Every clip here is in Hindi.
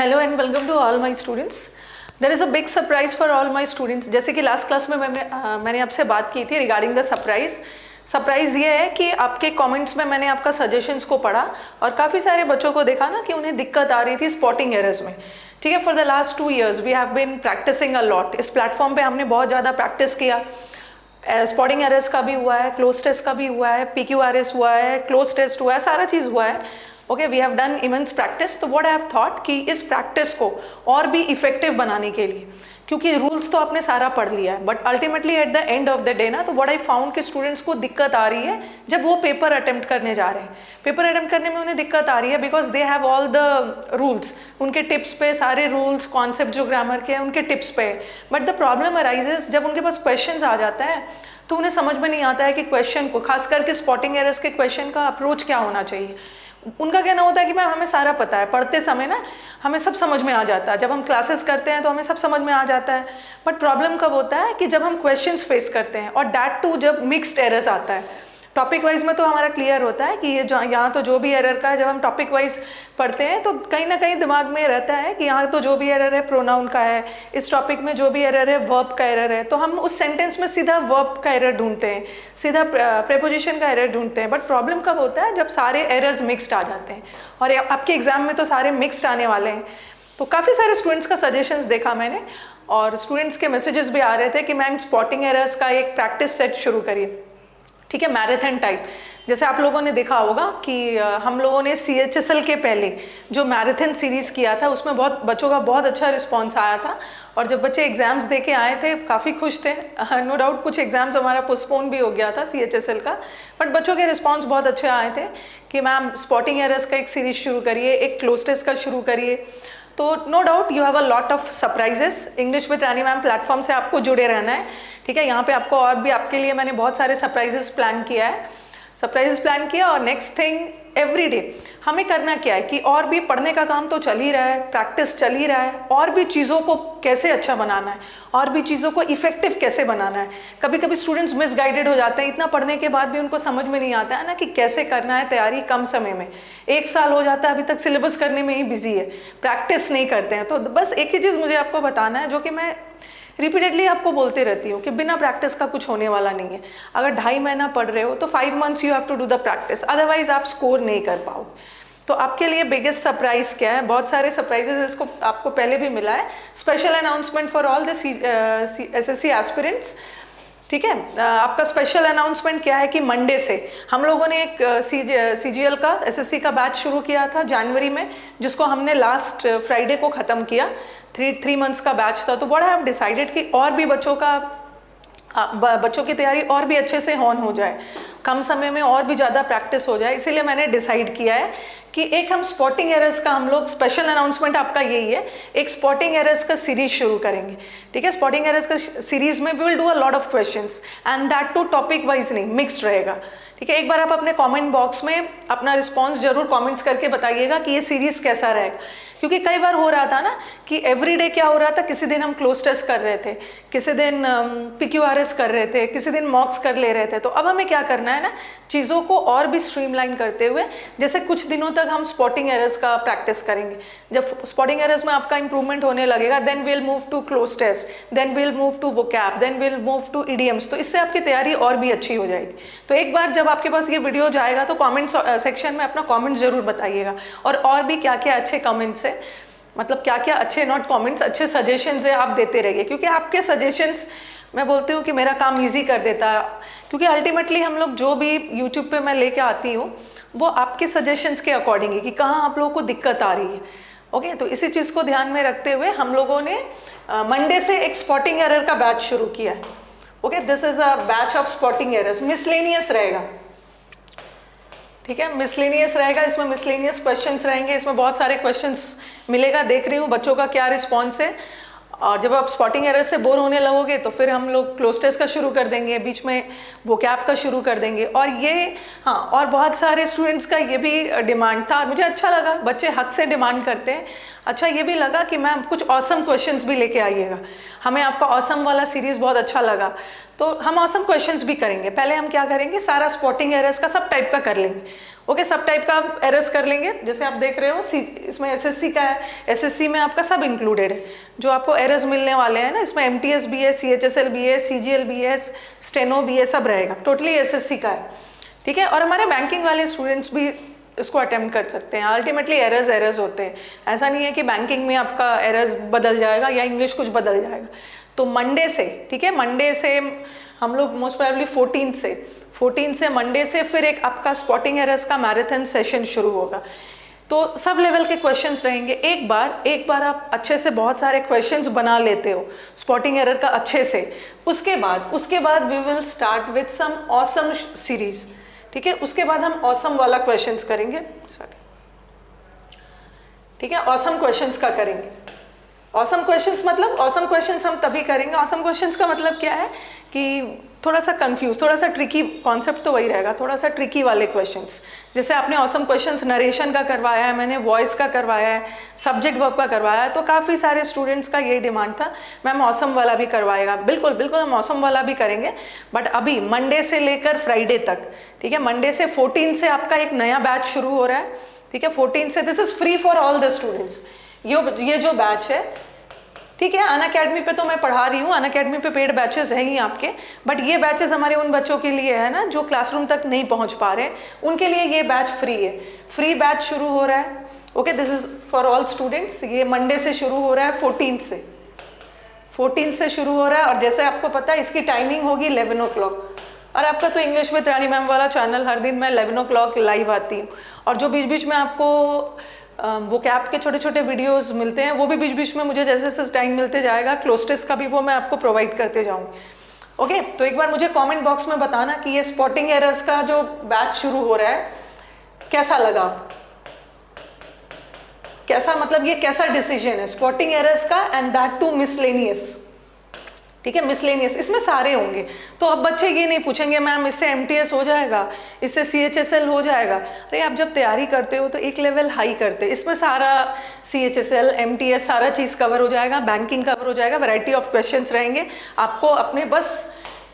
Hello and welcome to all my students. There is a big surprise for all my students. जैसे कि लास्ट क्लास में मैंने आपसे बात की थी रिगार्डिंग द सरप्राइज़ ये है कि आपके कमेंट्स में मैंने आपका सजेशंस को पढ़ा और काफ़ी सारे बच्चों को देखा ना कि उन्हें दिक्कत आ रही थी स्पॉटिंग एरर्स में। ठीक है, for the last 2 years we have been practicing a lot. इस प्लेटफॉर्म पे हमने बहुत ज़्यादा प्रैक्टिस किया। स्पॉटिंग एरर्स का भी हुआ है, क्लोज टेस्ट का भी हुआ है, PQRS हुआ है, क्लोज टेस्ट हुआ है, सारा चीज़ हुआ है। Okay, we have done immense practice. तो व्हाट आई हैव थॉट कि इस प्रैक्टिस को और भी इफेक्टिव बनाने के लिए, क्योंकि रूल्स तो आपने सारा पढ़ लिया है but ultimately at the end of the day ना, तो व्हाट आई फाउंड कि स्टूडेंट्स को दिक्कत आ रही है जब वो पेपर अटेम्प्ट करने जा रहे हैं। पेपर अटेम्प्ट करने में उन्हें दिक्कत आ रही है because they have all the rules, उनके टिप्स पे सारे रूल्स कॉन्सेप्ट जो ग्रामर के हैं उनके टिप्स पे है। बट द प्रॉब्लम अराइजेस जब उनके पास क्वेश्चन आ जाता है तो उन्हें समझ में नहीं आता है कि क्वेश्चन को, खास करके स्पॉटिंग एरर्स के क्वेश्चन का अप्रोच क्या होना चाहिए। उनका कहना होता है कि मैम हमें सारा पता है, पढ़ते समय ना हमें सब समझ में आ जाता है, जब हम क्लासेस करते हैं तो हमें सब समझ में आ जाता है। बट प्रॉब्लम कब होता है कि जब हम क्वेश्चंस फेस करते हैं और दैट टू जब मिक्स्ड एरर्स आता है। टॉपिक वाइज में तो हमारा क्लियर होता है कि ये यहाँ तो जो भी एरर का है, जब हम टॉपिक वाइज पढ़ते हैं तो कहीं ना कहीं दिमाग में रहता है कि यहाँ तो जो भी एरर है प्रोनाउन का है, इस टॉपिक में जो भी एरर है वर्ब का एरर है, तो हम उस सेंटेंस में सीधा वर्ब का एरर ढूंढते हैं, सीधा प्रेपोजिशन का एरर ढूंढते हैं। बट प्रॉब्लम कब होता है जब सारे एरर्स मिक्सड आ जाते हैं, और आपके एग्जाम में तो सारे मिक्सड आने वाले हैं। तो काफ़ी सारे स्टूडेंट्स का सजेशंस देखा मैंने और स्टूडेंट्स के मैसेजेस भी आ रहे थे कि मैम स्पॉटिंग एरर्स का एक प्रैक्टिस सेट शुरू करिए। ठीक है, मैराथन टाइप। जैसे आप लोगों ने देखा होगा कि हम लोगों ने CHSL के पहले जो मैराथन सीरीज़ किया था उसमें बहुत बच्चों का बहुत अच्छा रिस्पांस आया था और जब बच्चे एग्ज़ाम्स दे के आए थे काफ़ी खुश थे। नो डाउट कुछ एग्ज़ाम्स हमारा पोस्टपोन भी हो गया था CHSL का, बट बच्चों के रिस्पॉन्स बहुत अच्छे आए थे कि मैम स्पॉटिंग एरर्स का एक सीरीज़ शुरू करिए, एक क्लोज टेस्ट का शुरू करिए। तो no doubt you have a lot of surprises. English with Rani ma'am platform से आपको जुड़े रहना है। ठीक है, यहाँ पे आपको और भी आपके लिए मैंने बहुत सारे सरप्राइजेस प्लान किया और नेक्स्ट थिंग एवरी डे हमें करना क्या है कि और भी पढ़ने का काम तो चल ही रहा है, प्रैक्टिस चल ही रहा है, और भी चीज़ों को कैसे अच्छा बनाना है, और भी चीज़ों को इफेक्टिव कैसे बनाना है। कभी कभी स्टूडेंट्स मिसगाइडेड हो जाते हैं, इतना पढ़ने के बाद भी उनको समझ में नहीं आता है ना कि कैसे करना है तैयारी कम समय में। 1 साल हो जाता है अभी तक सिलेबस करने में ही बिजी है, प्रैक्टिस नहीं करते हैं। तो बस एक ही चीज़ मुझे आपको बताना है जो कि मैं रिपीटेडली आपको बोलते रहती हूँ कि बिना प्रैक्टिस का कुछ होने वाला नहीं है। अगर 2.5 महीना पढ़ रहे हो तो 5 months you have to do the practice, otherwise आप स्कोर नहीं कर पाओ। तो आपके लिए बिगेस्ट सरप्राइज क्या है, बहुत सारे सरप्राइजेस इसको आपको पहले भी मिला है। Special announcement for all the SSC aspirants. ठीक है, आपका स्पेशल अनाउंसमेंट क्या है कि मंडे से हम लोगों ने एक CGL का SSC का बैच शुरू किया था जनवरी में, जिसको हमने लास्ट फ्राइडे को ख़त्म किया। 3 months का बैच था। तो व्हाट आई हैव डिसाइडेड कि और भी बच्चों की तैयारी और भी अच्छे से ऑन हो जाए, कम समय में और भी ज़्यादा प्रैक्टिस हो जाए, इसीलिए मैंने डिसाइड किया है कि एक हम स्पॉटिंग एरर्स का, हम लोग स्पेशल अनाउंसमेंट आपका यही है, एक स्पॉटिंग एरर्स का सीरीज शुरू करेंगे। ठीक है, स्पॉटिंग एरर्स का सीरीज में we will do a lot of questions and that too topic wise नहीं, मिक्स्ड रहेगा। ठीक है, एक बार आप अपने कमेंट बॉक्स में अपना रिस्पांस जरूर कमेंट्स करके बताइएगा कि ये सीरीज कैसा रहेगा, क्योंकि कई बार हो रहा था ना कि एवरीडे क्या हो रहा था, किसी दिन हम क्लोज टेस्ट कर रहे थे, किसी दिन PQRS कर रहे थे, किसी दिन मॉक्स कर ले रहे थे। तो अब हमें क्या करना है ना, चीज़ों को और भी स्ट्रीमलाइन करते हुए, जैसे कुछ दिनों तक हम स्पॉटिंग एरर्स का प्रैक्टिस करेंगे। जब स्पॉटिंग एरर्स में आपका इंप्रूवमेंट होने लगेगा, then will move to cloze test, then will move to vocab, then will move to idioms. तो इससे आपकी तैयारी और भी अच्छी हो जाएगी। तो एक बार जब आपके पास ये वीडियो जाएगा तो कमेंट सेक्शन में अपना कमेंट जरूर बताइएगा, और भी क्या क्या अच्छे कमेंट्स है, मतलब क्या क्या अच्छे, नॉट कमेंट्स, अच्छे सजेशंस है, आप देते रहिए, क्योंकि आपके सजेशंस मैं बोलती हूँ कि मेरा काम इजी कर देता है। क्योंकि अल्टीमेटली हम लोग जो भी यूट्यूब पे मैं लेके आती हूँ वो आपके सजेशंस के अकॉर्डिंग है कि कहाँ आप लोगों को दिक्कत आ रही है। ओके, तो इसी चीज़ को ध्यान में रखते हुए हम लोगों ने मंडे से एक स्पॉटिंग एरर का बैच शुरू किया है। Okay, this is a batch of spotting errors, miscellaneous रहेगा। ठीक है, मिसलेनियस रहेगा, इसमें मिसलेनियस क्वेश्चंस रहेंगे, इसमें बहुत सारे क्वेश्चंस मिलेगा। देख रही हूँ बच्चों का क्या रिस्पॉन्स है, और जब आप स्पॉटिंग एरर से बोर होने लगोगे तो फिर हम लोग क्लोज टेस्ट का शुरू कर देंगे, बीच में वोकैब का शुरू कर देंगे। और ये हाँ, और बहुत सारे स्टूडेंट्स का ये भी डिमांड था और मुझे अच्छा लगा, बच्चे हक से डिमांड करते हैं। अच्छा ये भी लगा कि मैम कुछ ऑसम क्वेश्चंस भी लेके आइएगा, हमें आपका ऑसम वाला सीरीज़ बहुत अच्छा लगा। तो हम ऑसम क्वेश्चंस भी करेंगे। पहले हम क्या करेंगे, सारा स्पॉटिंग एरर्स का सब टाइप का कर लेंगे। ओके, सब टाइप का आप एरर्स कर लेंगे। जैसे आप देख रहे हो इसमें एसएससी का है, एसएससी में आपका सब इंक्लूडेड है जो आपको एरर्स मिलने वाले हैं ना, इसमें एमटीएस भी है, सीएचएसएल भी है, सीजीएल भी है, स्टेनो भी है, सब रहेगा, टोटली एसएससी का है, ठीक है। और हमारे बैंकिंग वाले स्टूडेंट्स भी इसको अटेम्प्ट कर सकते हैं। अल्टीमेटली एरर्स होते हैं, ऐसा नहीं है कि बैंकिंग में आपका एरर्स बदल जाएगा या इंग्लिश कुछ बदल जाएगा। तो मंडे से, ठीक है, मंडे से हम लोग मोस्ट प्रोबेबली 14 से मंडे से फिर एक आपका स्पॉटिंग एरर्स का मैराथन सेशन शुरू होगा। तो सब लेवल के क्वेश्चंस रहेंगे। एक बार आप अच्छे से बहुत सारे क्वेश्चंस बना लेते हो स्पॉटिंग एरर का अच्छे से, उसके बाद we will start with some awesome series, ठीक है। उसके बाद हम ऑसम वाला क्वेश्चंस करेंगे, ठीक है, ऑसम क्वेश्चंस का करेंगे। ऑसम क्वेश्चंस मतलब ऑसम क्वेश्चंस हम तभी करेंगे, ऑसम क्वेश्चंस का मतलब क्या है कि थोड़ा सा कंफ्यूज, थोड़ा सा ट्रिकी, कॉन्सेप्ट तो वही रहेगा, थोड़ा सा ट्रिकी वाले क्वेश्चंस। जैसे आपने ऑसम क्वेश्चंस नरेशन का करवाया है, मैंने वॉइस का करवाया है, सब्जेक्ट वर्ब का करवाया है, तो काफ़ी सारे स्टूडेंट्स का ये डिमांड था मैम ऑसम वाला भी करवाएगा। बिल्कुल हम ऑसम वाला भी करेंगे, बट अभी मंडे से लेकर फ्राइडे तक, ठीक है, मंडे से 14 से आपका एक नया बैच शुरू हो रहा है, ठीक है, 14 से। This is free for all the students. ये जो बैच है, ठीक है, अनअकैडमी पे तो मैं पढ़ा रही हूँ, अनअकैडमी पे पेड बैचेस हैं ही आपके, बट ये बैचेस हमारे उन बच्चों के लिए है ना जो क्लासरूम तक नहीं पहुँच पा रहे, उनके लिए ये बैच फ्री है। फ्री बैच शुरू हो रहा है, okay, this is for all students. ये मंडे से शुरू हो रहा है, 14 से शुरू हो रहा है। और जैसे आपको पता है इसकी टाइमिंग होगी 11 o'clock। और आपका तो इंग्लिश विद रानी मैम वाला चैनल हर दिन मैं 11 o'clock लाइव आती हूँ, और जो बीच बीच में आपको वो कैप के छोटे छोटे वीडियोस मिलते हैं, वो भी बीच बीच में मुझे जैसे जैसे टाइम मिलते जाएगा, क्लोज टेस्ट का भी वो मैं आपको प्रोवाइड करते जाऊँगी, ओके। तो एक बार मुझे कमेंट बॉक्स में बताना कि ये स्पॉटिंग एरर्स का जो बैच शुरू हो रहा है कैसा लगा, कैसा, मतलब ये कैसा डिसीजन है स्पॉटिंग एरर्स का, एंड दैट टू मिसलेनियस, ठीक है, मिसलेनियस, इसमें सारे होंगे। तो अब बच्चे ये नहीं पूछेंगे मैम इससे एमटीएस हो जाएगा, इससे सीएचएसएल हो जाएगा। अरे आप जब तैयारी करते हो तो एक लेवल हाई करते, इसमें सारा सीएचएसएल एमटीएस सारा चीज़ कवर हो जाएगा, बैंकिंग कवर हो जाएगा, वैरायटी ऑफ क्वेश्चंस रहेंगे। आपको अपने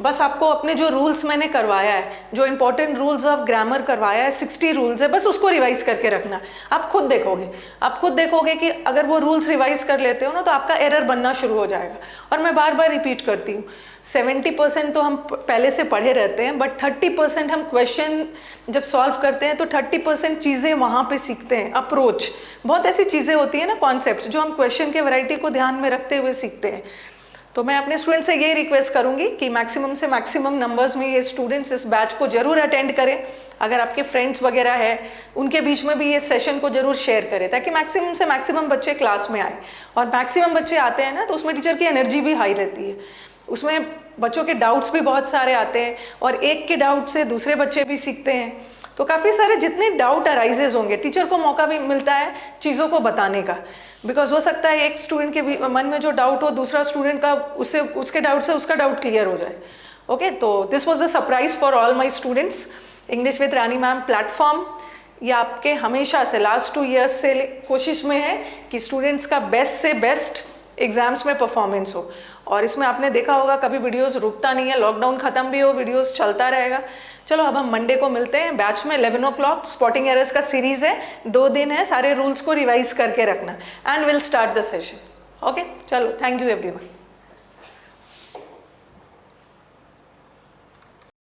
बस आपको अपने जो रूल्स मैंने करवाया है, जो इंपॉर्टेंट रूल्स ऑफ ग्रामर करवाया है, 60 रूल्स है, बस उसको रिवाइज करके रखना। आप खुद देखोगे कि अगर वो रूल्स रिवाइज कर लेते हो ना तो आपका एरर बनना शुरू हो जाएगा। और मैं बार बार रिपीट करती हूँ, 70% तो हम पहले से पढ़े रहते हैं, बट 30% हम क्वेश्चन जब सॉल्व करते हैं तो 30% चीज़ें वहाँ पे सीखते हैं। अप्रोच, बहुत ऐसी चीज़ें होती है ना, कॉन्सेप्ट जो हम क्वेश्चन के वैरायटी को ध्यान में रखते हुए सीखते हैं। तो मैं अपने स्टूडेंट से यही रिक्वेस्ट करूंगी कि मैक्सिमम से मैक्सिमम नंबर्स में ये स्टूडेंट्स इस बैच को जरूर अटेंड करें। अगर आपके फ्रेंड्स वगैरह है उनके बीच में भी ये सेशन को जरूर शेयर करें, ताकि मैक्सिमम से मैक्सिमम बच्चे क्लास में आए। और मैक्सिमम बच्चे आते हैं ना तो उसमें टीचर की एनर्जी भी हाई रहती है, उसमें बच्चों के डाउट्स भी बहुत सारे आते हैं, और एक के डाउट से दूसरे बच्चे भी सीखते हैं। तो काफ़ी सारे जितने डाउट अराइजेज होंगे, टीचर को मौका भी मिलता है चीज़ों को बताने का, बिकॉज हो सकता है एक स्टूडेंट के मन में जो डाउट हो दूसरा स्टूडेंट का उसके डाउट से उसका डाउट क्लियर हो जाए, ओके। तो this was the surprise for all my students. English with Rani ma'am platform ये आपके हमेशा से लास्ट 2 years से कोशिश में है कि स्टूडेंट्स का बेस्ट से बेस्ट एग्जाम्स में परफॉर्मेंस हो। और इसमें आपने देखा होगा कभी वीडियोस रुकता नहीं है, लॉकडाउन खत्म भी हो वीडियोस चलता रहेगा। चलो अब हम मंडे को मिलते हैं बैच में 11 o'clock। स्पॉटिंग एरर्स का सीरीज है, 2 दिन है, सारे रूल्स को रिवाइज करके रखना, and will start the session, okay. चलो, थैंक यू एवरीवन।